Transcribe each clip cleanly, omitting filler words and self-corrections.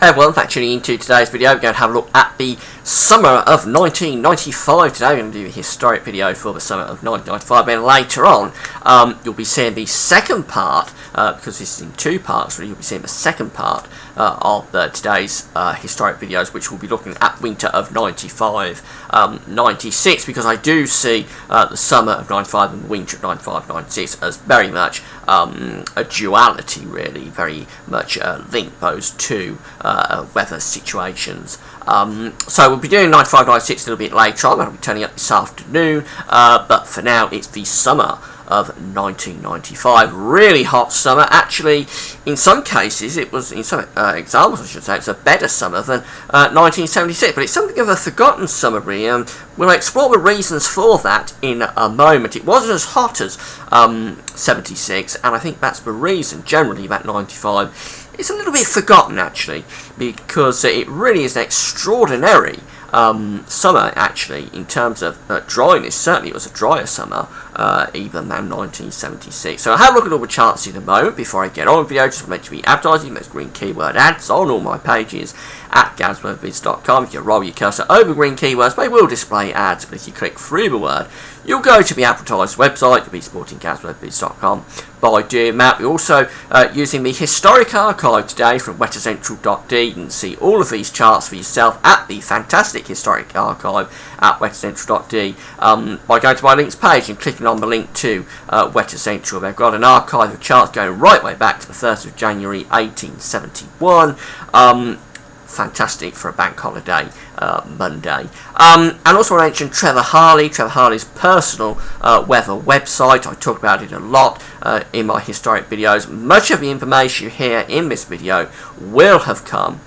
Hey everyone, thanks for tuning into today's video. We're going to have a look at the summer of 1995 today. We're going to do a historic video for the summer of 1995, and later on you'll be seeing the second part, because this is in two parts, really. You'll be seeing the second part of today's historic videos, which will be looking at winter of 95-96, because I do see the summer of 95 and the winter of 95-96 as very much a duality, really, very much linked those two weather situations. So we'll be doing 95-96 a little bit later on. I'll be turning up this afternoon, but for now it's the summer of 1995. Really hot summer. Actually, in some cases, it was, in some examples I should say, it's a better summer than 1976, but it's something of a forgotten summer, really, and we'll explore the reasons for that in a moment. It wasn't as hot as 76, and I think that's the reason, generally, that 95 is a little bit forgotten, actually, because it really is an extraordinary summer, actually, in terms of dryness. Certainly it was a drier summer even than 1976. So I'll have a look at all the charts in a moment. Before I get on with the video, just meant to be advertising those green keyword ads on all my pages at GavsWeatherVids.com. If you roll your cursor over green keywords, they will display ads, but if you click through the word, you'll go to the advertised website. You'll be supporting GavsWeatherVids.com by doing that. We're also using the historic archive today from weathercentral.d. You can see all of these charts for yourself at the fantastic historic archive at weathercentral.d by going to my links page and clicking on the link to Weather Central. They've got an archive of charts going right way back to the 1st of January 1871. Fantastic for a bank holiday Monday. And also I mentioned Trevor Harley's personal weather website. I talk about it a lot in my historic videos. Much of the information you hear in this video will have come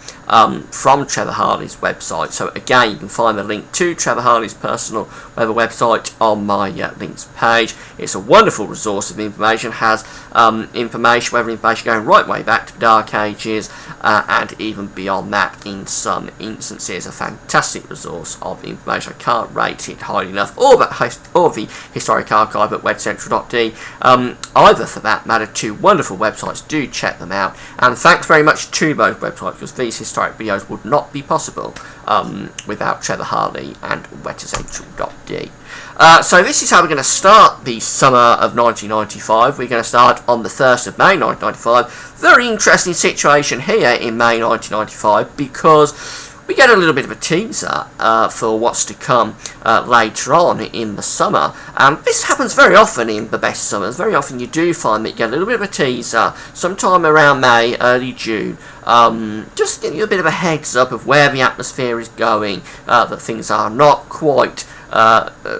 from Trevor Harley's website. So again, you can find the link to Trevor Harley's personal weather website on my links page. It's a wonderful resource of information. Has weather information going right way back to the Dark Ages and even beyond that in some instances. A fantastic resource of information. I can't rate it highly enough. Or the historic archive at weathercentral.d. Either, for that matter, two wonderful websites. Do check them out. And thanks very much to both websites, because these historic videos would not be possible without Trevor Harley and weathercentral.d. So this is how we're going to start the summer of 1995. We're going to start on the 1st of May 1995. Very interesting situation here in May 1995, because we get a little bit of a teaser for what's to come later on in the summer. And this happens very often in the best summers. Very often you do find that you get a little bit of a teaser sometime around May, early June. Just giving you a bit of a heads up of where the atmosphere is going, that things are not quite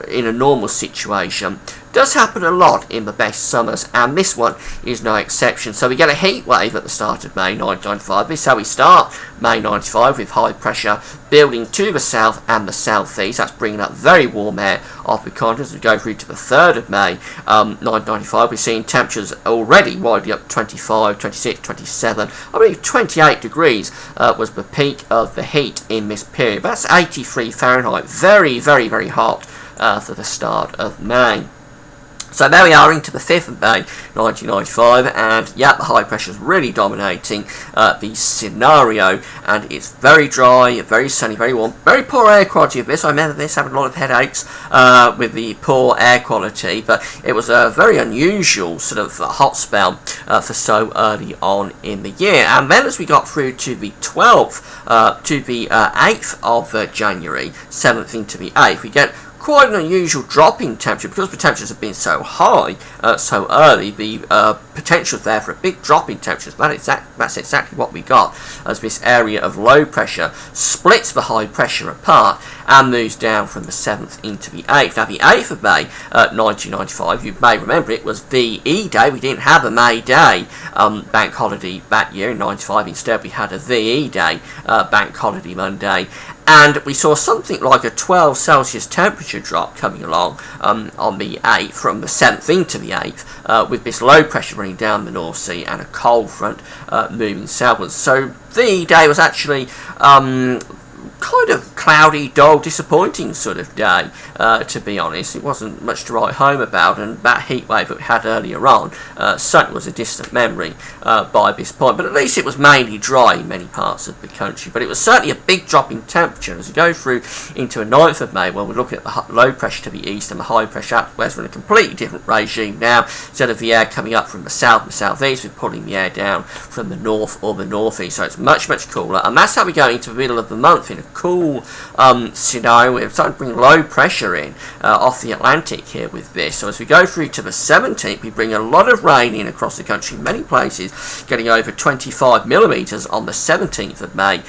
in a normal situation. Does happen a lot in the best summers, and this one is no exception. So we get a heat wave at the start of May 1995. This is how we start May 95, with high pressure building to the south and the southeast. That's bringing up very warm air off the continent. As we go through to the 3rd of May 1995, we're seeing temperatures already widely up 25, 26, 27, I believe 28 degrees was the peak of the heat in this period. That's 83 Fahrenheit. Very, very, very hot for the start of May. So there we are into the 5th of May 1995, and yeah, the high pressure is really dominating the scenario, and it's very dry, very sunny, very warm, very poor air quality of this. I remember this, having a lot of headaches with the poor air quality, but it was a very unusual sort of hot spell for so early on in the year. And then as we got through to the 12th to the 8th of January, 7th into the 8th, we get quite an unusual drop in temperature. Because the temperatures have been so high so early, the potential there for a big drop in temperatures. That's exactly what we got, as this area of low pressure splits the high pressure apart and moves down from the 7th into the 8th. Now the 8th of May 1995, you may remember, it was VE Day. We didn't have a May Day bank holiday that year in 95. Instead we had a VE Day bank holiday Monday. And we saw something like a 12 Celsius temperature drop coming along on the 8th, from the 7th into the 8th, with this low pressure running down the North Sea and a cold front moving southwards. So the day was actually kind of cloudy, dull, disappointing sort of day, to be honest. It wasn't much to write home about, and that heat wave that we had earlier on certainly was a distant memory by this point, but at least it was mainly dry in many parts of the country. But it was certainly a big drop in temperature as we go through into the 9th of May, when we're looking at the low pressure to the east and the high pressure out to the west. We're in a completely different regime now. Instead of the air coming up from the south and southeast, we're pulling the air down from the north or the northeast, so it's much cooler, and that's how we go into the middle of the month in a cool scenario. We're starting to bring low pressure in off the Atlantic here with this. So as we go through to the 17th, we bring a lot of rain in across the country, many places getting over 25 millimetres on the 17th of May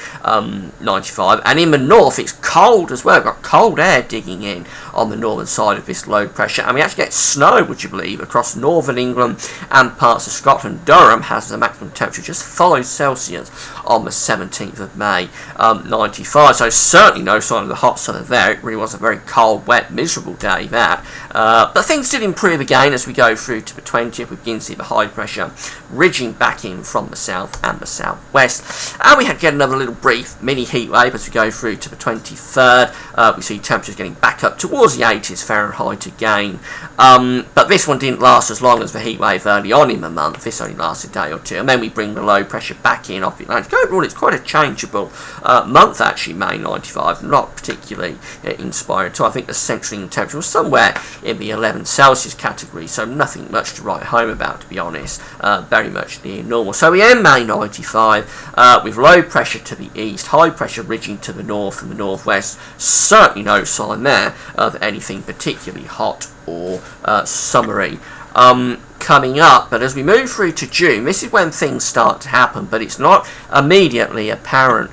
95, and in the north it's cold as well. We've got cold air digging in on the northern side of this low pressure, and we actually get snow, would you believe, across northern England and parts of Scotland. Durham has the maximum temperature just 5 Celsius on the 17th of May 95, so certainly no sign of the hot summer there. It really was a very cold, wet, miserable day that, but things did improve again as we go through to the 20th. We begin to see the high pressure ridging back in from the south and the southwest, and we had get another little brief mini heat wave as we go through to the 23rd. We see temperatures getting back up towards the 80s Fahrenheit again, but this one didn't last as long as the heat wave early on in the month. This only lasted a day or two, and then we bring the low pressure back in off the Atlantic. Overall, it's quite a changeable month actually, May 95, not particularly inspiring at all. I think the central England temperature was somewhere in the 11 Celsius category, so nothing much to write home about, to be honest. Very much near normal. So we end May 95 with low pressure to the east, high pressure ridging to the north and the northwest. Certainly no sign there of anything particularly hot or summery coming up. But as we move through to June, this is when things start to happen, but it's not immediately apparent.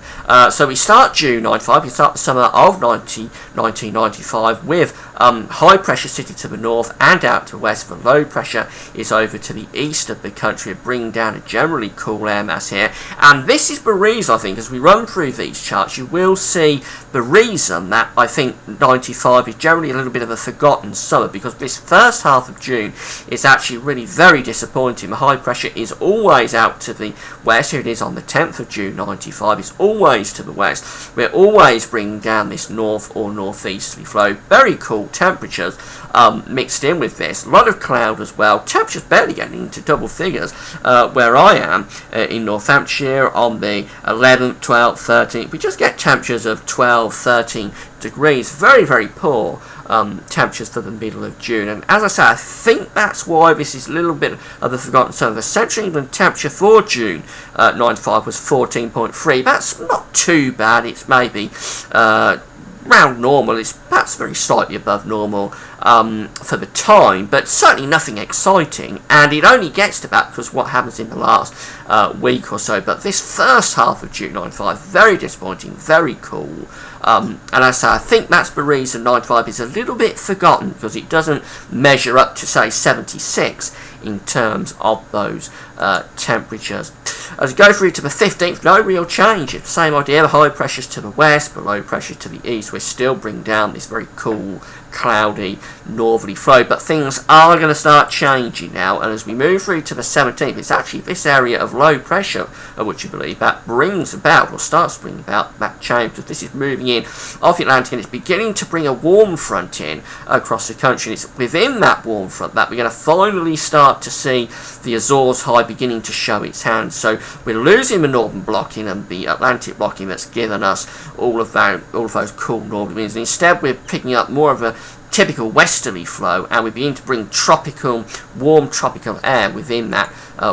So we start June 95, we start the summer of 1995 with high pressure sitting to the north and out to the west. The low pressure is over to the east of the country, bringing down a generally cool air mass here. And this is the reason, I think, as we run through these charts, you will see the reason that I think 95 is generally a little bit of a forgotten summer, because this first half of June is actually really very disappointing. The high pressure is always out to the west. Here it is on the 10th of June 95. It's always to the west. We're always bringing down this north or northeasterly flow. Very cool temperatures mixed in with this. A lot of cloud as well. Temperatures barely getting into double figures where I am in Northamptonshire on the 11th, 12th, 13th. We just get temperatures of 12, 13 degrees. Very poor temperatures for the middle of June, and as I say, I think that's why this is a little bit of the forgotten summer. The Central England temperature for June 95 was 14.3. That's not too bad. It's maybe round normal. It's perhaps very slightly above normal for the time, but certainly nothing exciting, and it only gets to that because what happens in the last week or so. But this first half of June 95, very disappointing, very cool. And as I say, I think that's the reason 95 is a little bit forgotten, because it doesn't measure up to, say, 76 in terms of those temperatures. As we go through to the 15th, no real change. It's the same idea. The high pressures to the west, but low pressure to the east. We're still bringing down this very cool, cloudy, northerly flow, but things are going to start changing now. And as we move through to the 17th, it's actually this area of low pressure, would you believe, that brings about, or starts to bring about, that change, because this is moving in off the Atlantic, and it's beginning to bring a warm front in across the country. And it's within that warm front that we're going to finally start to see the Azores high beginning to show its hand. So we're losing the northern blocking and the Atlantic blocking that's given us all of those cool northern winds, and instead we're picking up more of a typical westerly flow, and we begin to bring tropical, warm tropical air within that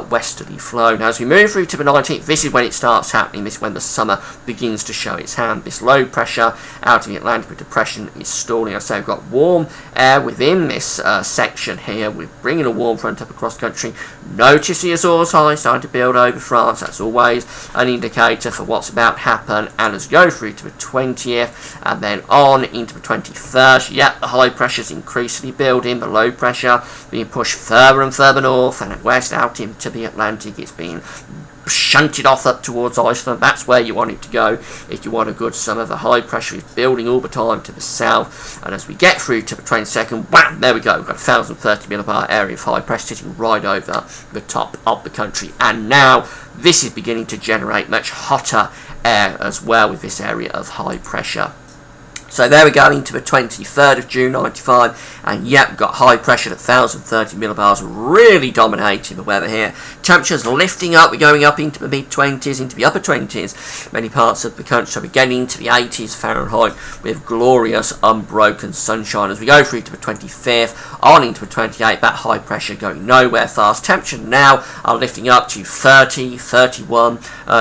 westerly flow. Now as we move through to the 19th, this is when it starts happening. This is when the summer begins to show its hand. This low pressure out of the Atlantic depression is stalling. I say we've got warm air within this section here. We're bringing a warm front up across the country. Notice the Azores high starting to build over France. That's always an indicator for what's about to happen. And as we go through to the 20th and then on into the 21st, yeah, the high pressures increasingly building, the low pressure being pushed further and further north and west out into the Atlantic. It's being shunted off up towards Iceland. That's where you want it to go if you want a good summer. The high pressure is building all the time to the south, and as we get through to the 22nd, wham, there we go. We've got a 1,030 millibar area of high pressure sitting right over the top of the country, and now this is beginning to generate much hotter air as well with this area of high pressure. So there we go into the 23rd of June 95, and yep, we've got high pressure at 1030 millibars really dominating the weather here. Temperatures lifting up, we're going up into the mid-20s, into the upper 20s, many parts of the country, so we're getting into the 80s Fahrenheit with glorious unbroken sunshine as we go through to the 25th, on into the 28th, that high pressure going nowhere fast. Temperatures now are lifting up to 30, 31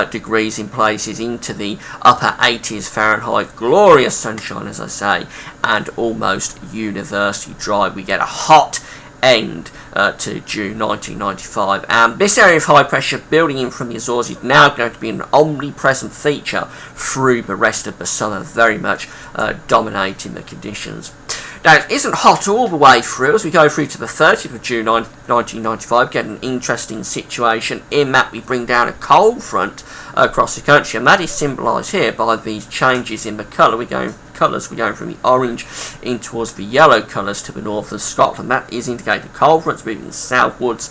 degrees in places, into the upper 80s Fahrenheit, glorious sunshine as I say, and almost universally dry. We get a hot end to June 1995, and this area of high pressure building in from the Azores is now going to be an omnipresent feature through the rest of the summer, very much dominating the conditions. Now, it isn't hot all the way through. As we go through to the 30th of June 1995, get an interesting situation in that we bring down a cold front across the country, and that is symbolised here by these changes in the colour. We're going from the orange in towards the yellow colours to the north of Scotland. That is indicating cold fronts moving southwards,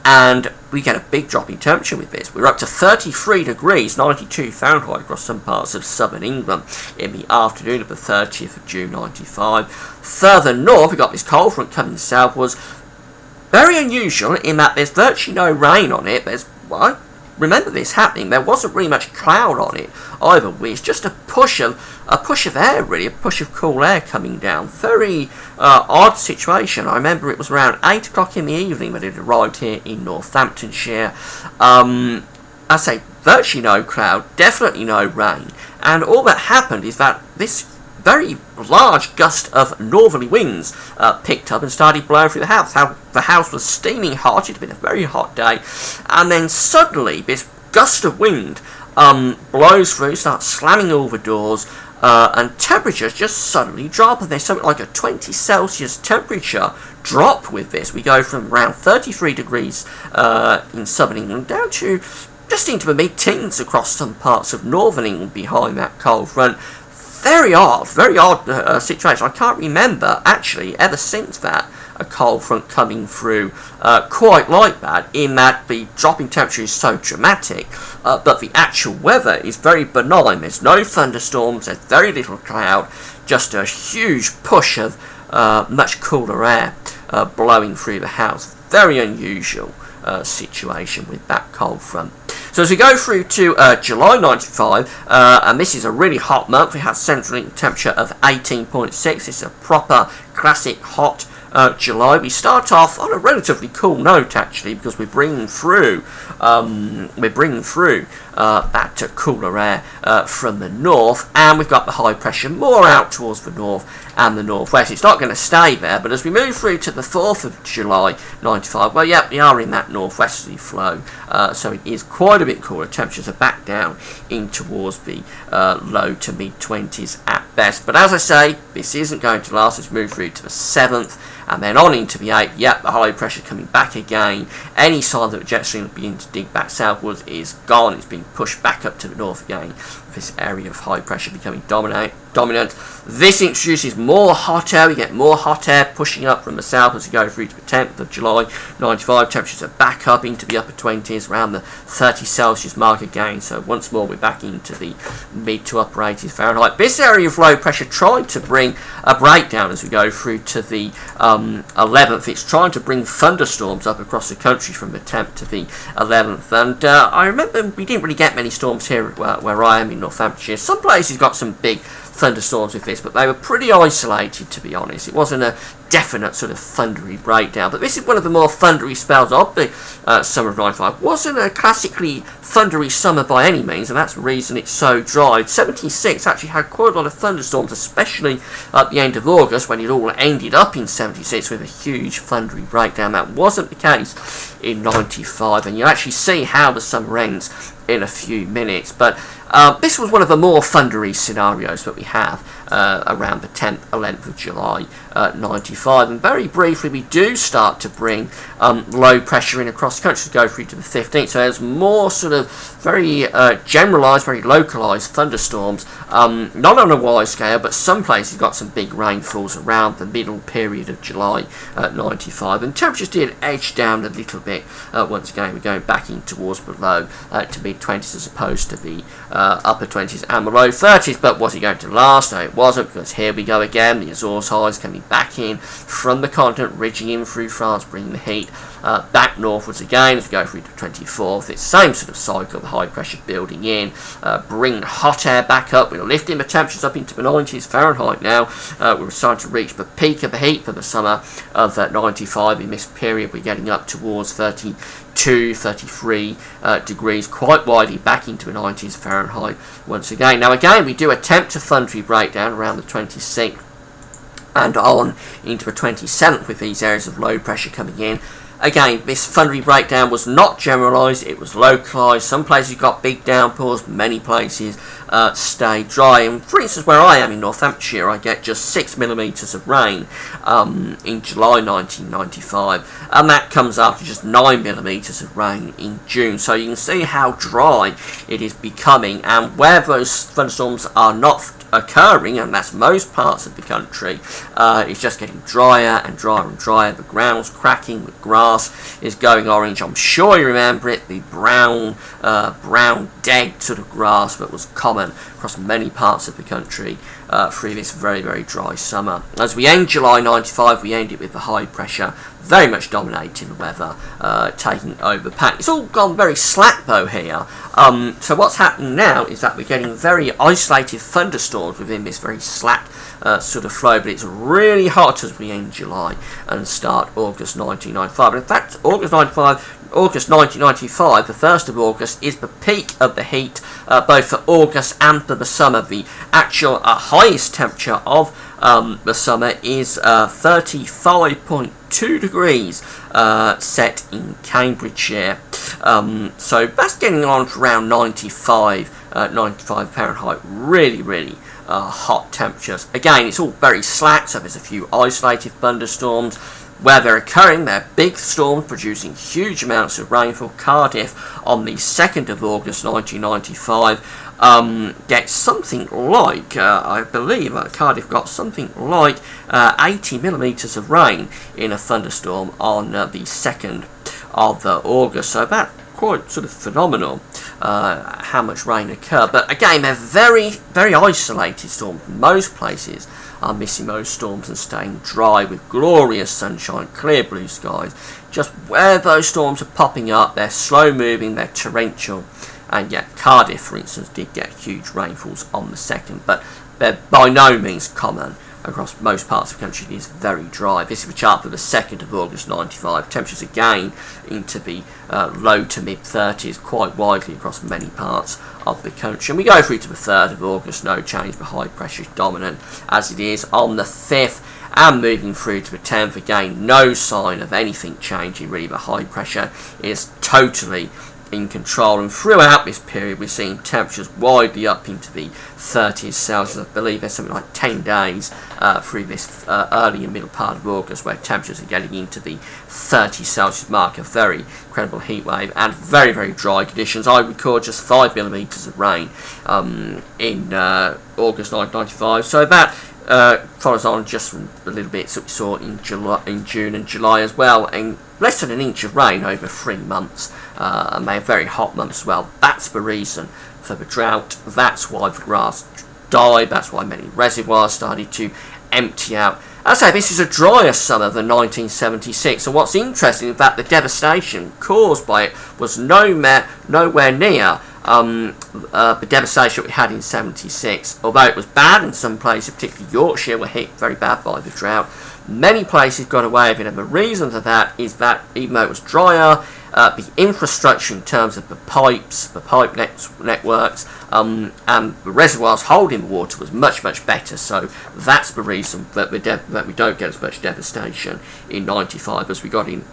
and we get a big drop in temperature with this. We're up to 33 degrees, 92 Fahrenheit across some parts of southern England in the afternoon of the 30th of June 95. Further north, we've got this cold front coming southwards. Very unusual in that there's virtually no rain on it. I remember this happening. There wasn't really much cloud on it either. It's just a push of air, really, a push of cool air coming down. Very odd situation. I remember it was around 8 o'clock in the evening when it arrived here in Northamptonshire. I say virtually no cloud, definitely no rain, and all that happened is that this very large gust of northerly winds picked up and started blowing through the house. The house was steaming hot. It had been a very hot day, and then suddenly this gust of wind blows through, starts slamming all the doors, and temperatures just suddenly drop, and there's something like a 20 Celsius temperature drop with this. We go from around 33 degrees in southern England down to just into the mid-teens across some parts of northern England behind that cold front. Very odd situation. I can't remember, actually, ever since that, a cold front coming through quite like that, in that the drop in temperature is so dramatic, but the actual weather is very benign. There's no thunderstorms, there's very little cloud, just a huge push of much cooler air blowing through the house. Very unusual situation with that cold front. So as we go through to July 95, and this is a really hot month, we have central temperature of 18.6. It's a proper classic hot July. We start off on a relatively cool note, actually, because we're bringing through that cooler air from the north, and we've got the high pressure more out towards the north and the northwest. It's not going to stay there, but as we move through to the 4th of July 95, well, yeah, we are in that northwesterly flow, so it is quite a bit cooler. Temperatures are back down in towards the low to mid-20s at best. But as I say, this isn't going to last as we move through to the 7th, and then on into the 8th, yep, the high pressure coming back again. Any sign that the jet stream will begin to dig back southwards is gone. It's being pushed back up to the north again, with this area of high pressure becoming dominant. This introduces more hot air. We get more hot air pushing up from the south as we go through to the 10th of July 95. Temperatures are back up into the upper 20s, around the 30 Celsius mark again. So once more we're back into the mid to upper 80s Fahrenheit. This area of low pressure tried to bring a breakdown as we go through to the 11th. It's trying to bring thunderstorms up across the country from the 10th to the 11th. And I remember we didn't really get many storms here where I am in Northamptonshire. Some places got some big thunderstorms with this, but they were pretty isolated, to be honest. It wasn't a definite sort of thundery breakdown, but this is one of the more thundery spells of the summer of 95. Wasn't a classically thundery summer by any means, and that's the reason it's so dry. 76 actually had quite a lot of thunderstorms, especially at the end of August, when it all ended up in 76 with a huge thundery breakdown. That wasn't the case in 95, and you actually see how the summer ends in a few minutes. But this was one of the more thundery scenarios that we have around the 10th, 11th of July 95. And very briefly, we do start to bring low pressure in across the country to go through to the 15th. So there's more sort of very generalised, very localised thunderstorms, not on a wide scale, but some places got some big rainfalls around the middle period of July 95. And temperatures did edge down a little bit. Once again, we're going back in towards below to mid mid-20s as opposed to the upper 20s and the low 30s. But was it going to last? No, it wasn't, because here we go again. The Azores highs coming back in from the continent, ridging in through France, bringing the heat back northwards again as we go through to the 24th. It's the same sort of cycle, the high pressure building in, bringing hot air back up. We're lifting the temperatures up into the 90s Fahrenheit now. We're starting to reach the peak of the heat for the summer of 95. In this period, we're getting up towards 32, 33 degrees, quite widely back into the 90s Fahrenheit once again. Now again, we do attempt a thundery breakdown around the 26th and on into the 27th with these areas of low pressure coming in. Again, this thundery breakdown was not generalised, it was localised. Some places got big downpours, many places stayed dry. And for instance, where I am in Northamptonshire, I get just 6mm of rain in July 1995, and that comes after just 9mm of rain in June. So you can see how dry it is becoming, and where those thunderstorms are not occurring, and that's most parts of the country, it's just getting drier and drier and drier. The ground's cracking, the grass is going orange. I'm sure you remember it, the brown dead sort of grass that was common across many parts of the country through this very, very dry summer. As we end July 95, we end it with the high pressure very much dominating the weather, taking over the pack. It's all gone very slack though here. So what's happening now is that we're getting very isolated thunderstorms within this very slack sort of flow, but it's really hot as we end July and start August 1995. And in fact, August 1995, the 1st of August, is the peak of the heat, both for August and for the summer. The actual highest temperature of the summer is 35.2 degrees set in Cambridgeshire. So that's getting on for around 95 Fahrenheit. Really, really hot temperatures. Again, it's all very slack, so there's a few isolated thunderstorms. Where they're occurring, they're big storms producing huge amounts of rainfall. Cardiff on the 2nd of August 1995 gets something like, I believe Cardiff got something like 80mm of rain in a thunderstorm on the 2nd of August. So that's quite sort of phenomenal how much rain occurred. But again, they're very, very isolated storms. Most places are missing those storms and staying dry with glorious sunshine, clear blue skies. Just where those storms are popping up, they're slow moving, they're torrential. And yet Cardiff, for instance, did get huge rainfalls on the 2nd, but they're by no means common across most parts of the country. It is very dry. This is the chart for the 2nd of August 95. Temperatures again into the low to mid 30s, quite widely across many parts of the country. And we go through to the 3rd of August, no change, but high pressure is dominant as it is on the 5th. And moving through to the 10th, again, no sign of anything changing really. The high pressure is totally in control, and throughout this period we're seeing temperatures widely up into the 30s Celsius. I believe there's something like 10 days through this early and middle part of August where temperatures are getting into the 30 Celsius mark. A very incredible heat wave and very, very dry conditions. I record just 5mm of rain in August 1995, so that follows on just from the little bits that we saw in June and July as well, and less than an inch of rain over 3 months, and they are very hot months as well. That's the reason for the drought. That's why the grass died. That's why many reservoirs started to empty out. As I say, this is a drier summer than 1976, and what's interesting is that the devastation caused by it was nowhere near the devastation we had in 76. Although it was bad in some places, particularly Yorkshire were hit very bad by the drought, many places got away with it, and the reason for that is that even though it was drier, the infrastructure in terms of the pipes, the pipe networks, and the reservoirs holding the water was much, much better. So that's the reason that we don't get as much devastation in 95 as we got in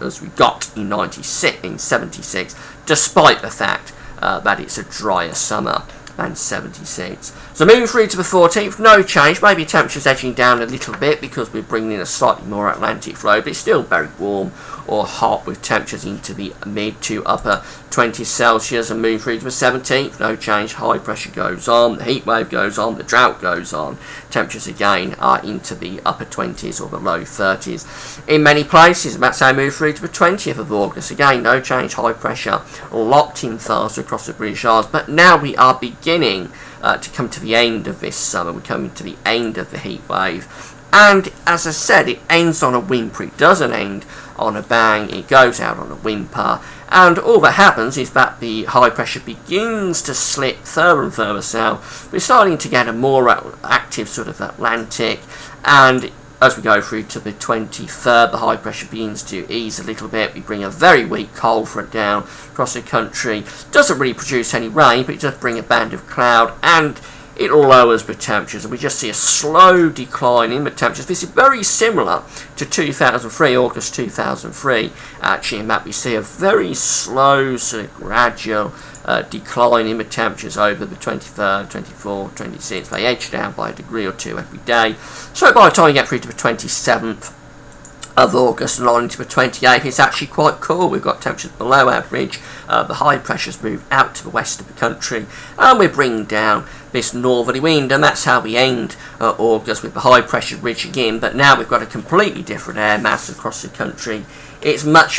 76, despite the fact that it's a drier summer than 76. So moving through to the 14th, no change. Maybe temperatures edging down a little bit because we're bringing in a slightly more Atlantic flow, but it's still very warm or hot, with temperatures into the mid to upper 20s Celsius, and move through to the 17th. No change. High pressure goes on, the heat wave goes on, the drought goes on. Temperatures again are into the upper 20s or the low 30s in many places. That's how we move through to the 20th of August. Again, no change. High pressure locked in fast across the British Isles. But now we are beginning to come to the end of this summer. We're coming to the end of the heat wave. And as I said, it ends on a whimper. It doesn't end on a bang. It goes out on a whimper. And all that happens is that the high pressure begins to slip further and further south. We're starting to get a more active sort of Atlantic, and as we go through to the 23rd, the high pressure begins to ease a little bit. We bring a very weak cold front down across the country. Doesn't really produce any rain, but it does bring a band of cloud, and it lowers the temperatures, and we just see a slow decline in the temperatures. This is very similar to 2003, August 2003, actually, in that we see a very slow, sort of gradual decline in the temperatures over the 23rd, 24th, 26th. They edge down by a degree or two every day. So by the time you get through to the 27th of August and on into the 28th, it's actually quite cool. We've got temperatures below average. The high pressures move out to the west of the country, and we're bringing down this northerly wind, and that's how we end August, with the high pressure ridging in. But now we've got a completely different air mass across the country. It's much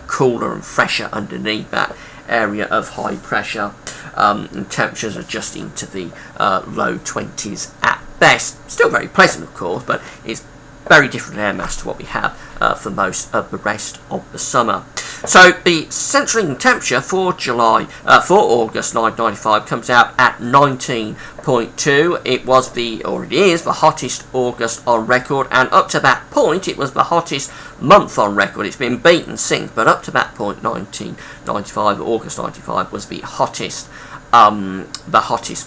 cooler and fresher underneath that area of high pressure, and temperatures are just into the low 20s at best. Still very pleasant, of course, but it's very different air mass to what we have for most of the rest of the summer. So the central temperature for August 1995 comes out at 19.2. It was it is the hottest August on record, and up to that point it was the hottest month on record. It's been beaten since, but up to that point, 1995, August 95 was the hottest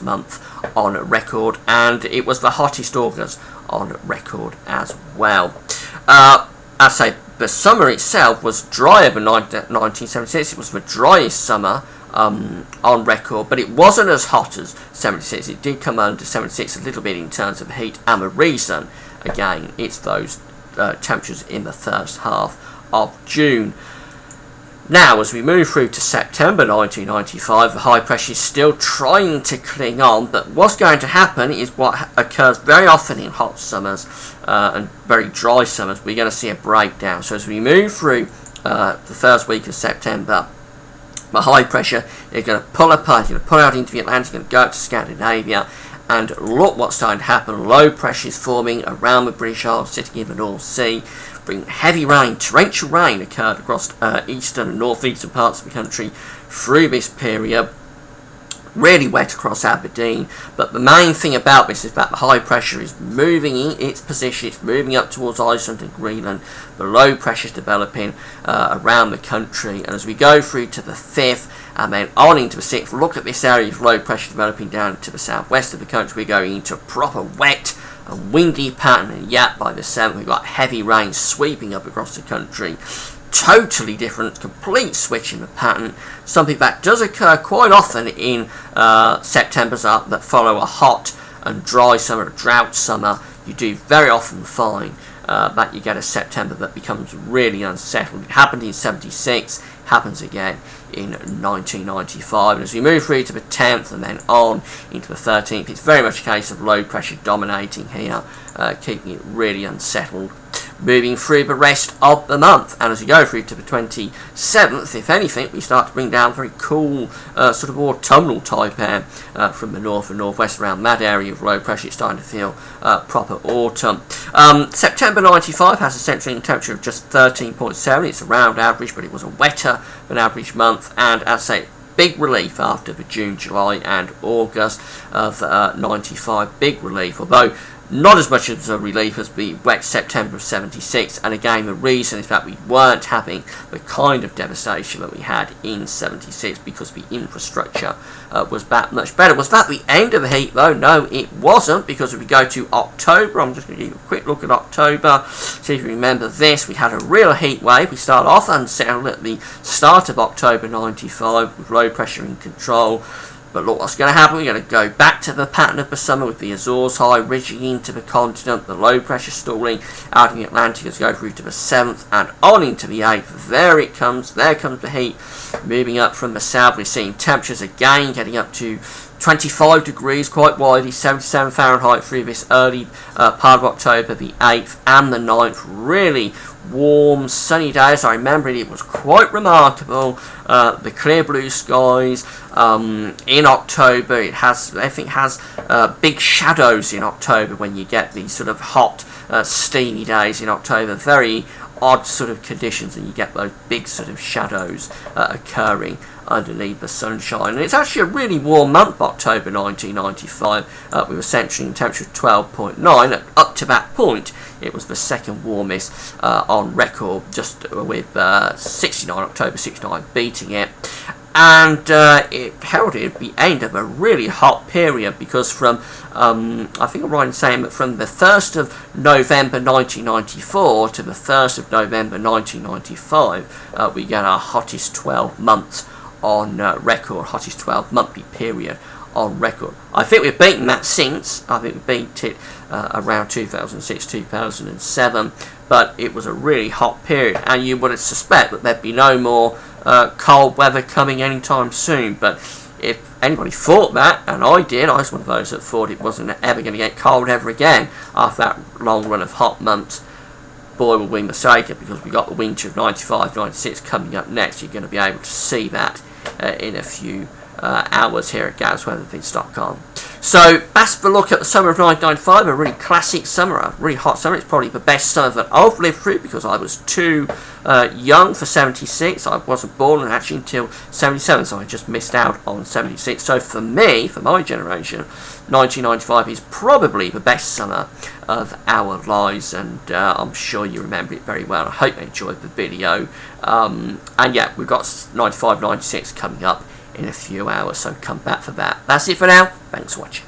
month on record, and it was the hottest August on record as well. I say the summer itself was drier than 1976. It was the driest summer on record, but it wasn't as hot as 76. It did come under 76 a little bit in terms of heat, and the reason, again, it's those temperatures in the first half of June. Now, as we move through to September 1995, the high pressure is still trying to cling on, but what's going to happen is what occurs very often in hot summers and very dry summers. We're going to see a breakdown. So as we move through the first week of September, the high pressure is going to pull apart, it's going to pull out into the Atlantic, and go up to Scandinavia. And look what's starting to happen. Low pressure is forming around the British Isles, sitting in the North Sea. Bring heavy rain, torrential rain occurred across eastern and northeastern parts of the country through this period. Really wet across Aberdeen, but the main thing about this is that the high pressure is moving in its position. It's moving up towards Iceland and Greenland. The low pressure is developing around the country, and as we go through to the 5th and then on into the 6th, look at this area of low pressure developing down to the southwest of the country. We're going into a proper wet and windy pattern, and yet by the 7th we've got heavy rain sweeping up across the country. Totally different, complete switch in the pattern. Something that does occur quite often in September's up that follow a hot and dry summer, a drought summer. You do very often find that you get a September that becomes really unsettled. It happened in 76, happens again in 1995. And as we move through to the 10th and then on into the 13th, it's very much a case of low pressure dominating here, keeping it really unsettled. Moving through the rest of the month, and as we go through to the 27th, if anything, we start to bring down very cool sort of autumnal type air from the north and northwest. Around that area of low pressure, it's starting to feel proper autumn. September 95 has a central temperature of just 13.7. It's around average, but it was a wetter than average month, and as I say, big relief after the June, July and August of 95. Big relief, although not as much as a relief as the wet September of 76, and again the reason is that we weren't having the kind of devastation that we had in 76 because the infrastructure was that much better. Was that the end of the heat though? No, it wasn't, because if we go to October, I'm just going to give you a quick look at October, see if you remember this. We had a real heat wave. We start off unsettled at the start of October 95 with low pressure in control. But look what's going to happen. We're going to go back to the pattern of the summer with the Azores high ridging into the continent, the low pressure stalling out in the Atlantic as we go through to the 7th and on into the 8th. There it comes. There comes the heat moving up from the south. We're seeing temperatures again getting up to 25 degrees quite widely, 77 Fahrenheit through this early part of October, the 8th and the 9th. Really warm, sunny days. I remember it was quite remarkable. The clear blue skies in October. Everything has big shadows in October when you get these sort of hot, steamy days in October. Very odd sort of conditions, and you get those big sort of shadows occurring underneath the sunshine. And it's actually a really warm month, October 1995. We were centering temperature of 12.9. Up to that point, it was the second warmest on record, just with 69, October 69 beating it. And it heralded the end of a really hot period, because from, I think I'm right in saying that from the 1st of November 1994 to the 1st of November 1995, we get our hottest 12 months on record, hottest 12 monthly period on record. I think we've beaten that since. I think we beat it around 2006, 2007, but it was a really hot period, and you would suspect that there'd be no more cold weather coming anytime soon. But if anybody thought that, and I did, I was one of those that thought it wasn't ever going to get cold ever again after that long run of hot months, boy, were we mistaken, because we got the winter of 95, 96 coming up next. You're going to be able to see that in a few hours here at GavsWeatherVids.com. So that's the look at the summer of 1995, a really classic summer, a really hot summer. It's probably the best summer that I've lived through, because I was too young for 76. I wasn't born actually until 77, so I just missed out on 76. So for me, for my generation, 1995 is probably the best summer of our lives, and I'm sure you remember it very well. I hope you enjoyed the video. And yeah, we've got 95, 96 coming up in a few hours, so come back for that. That's it for now. Thanks for watching.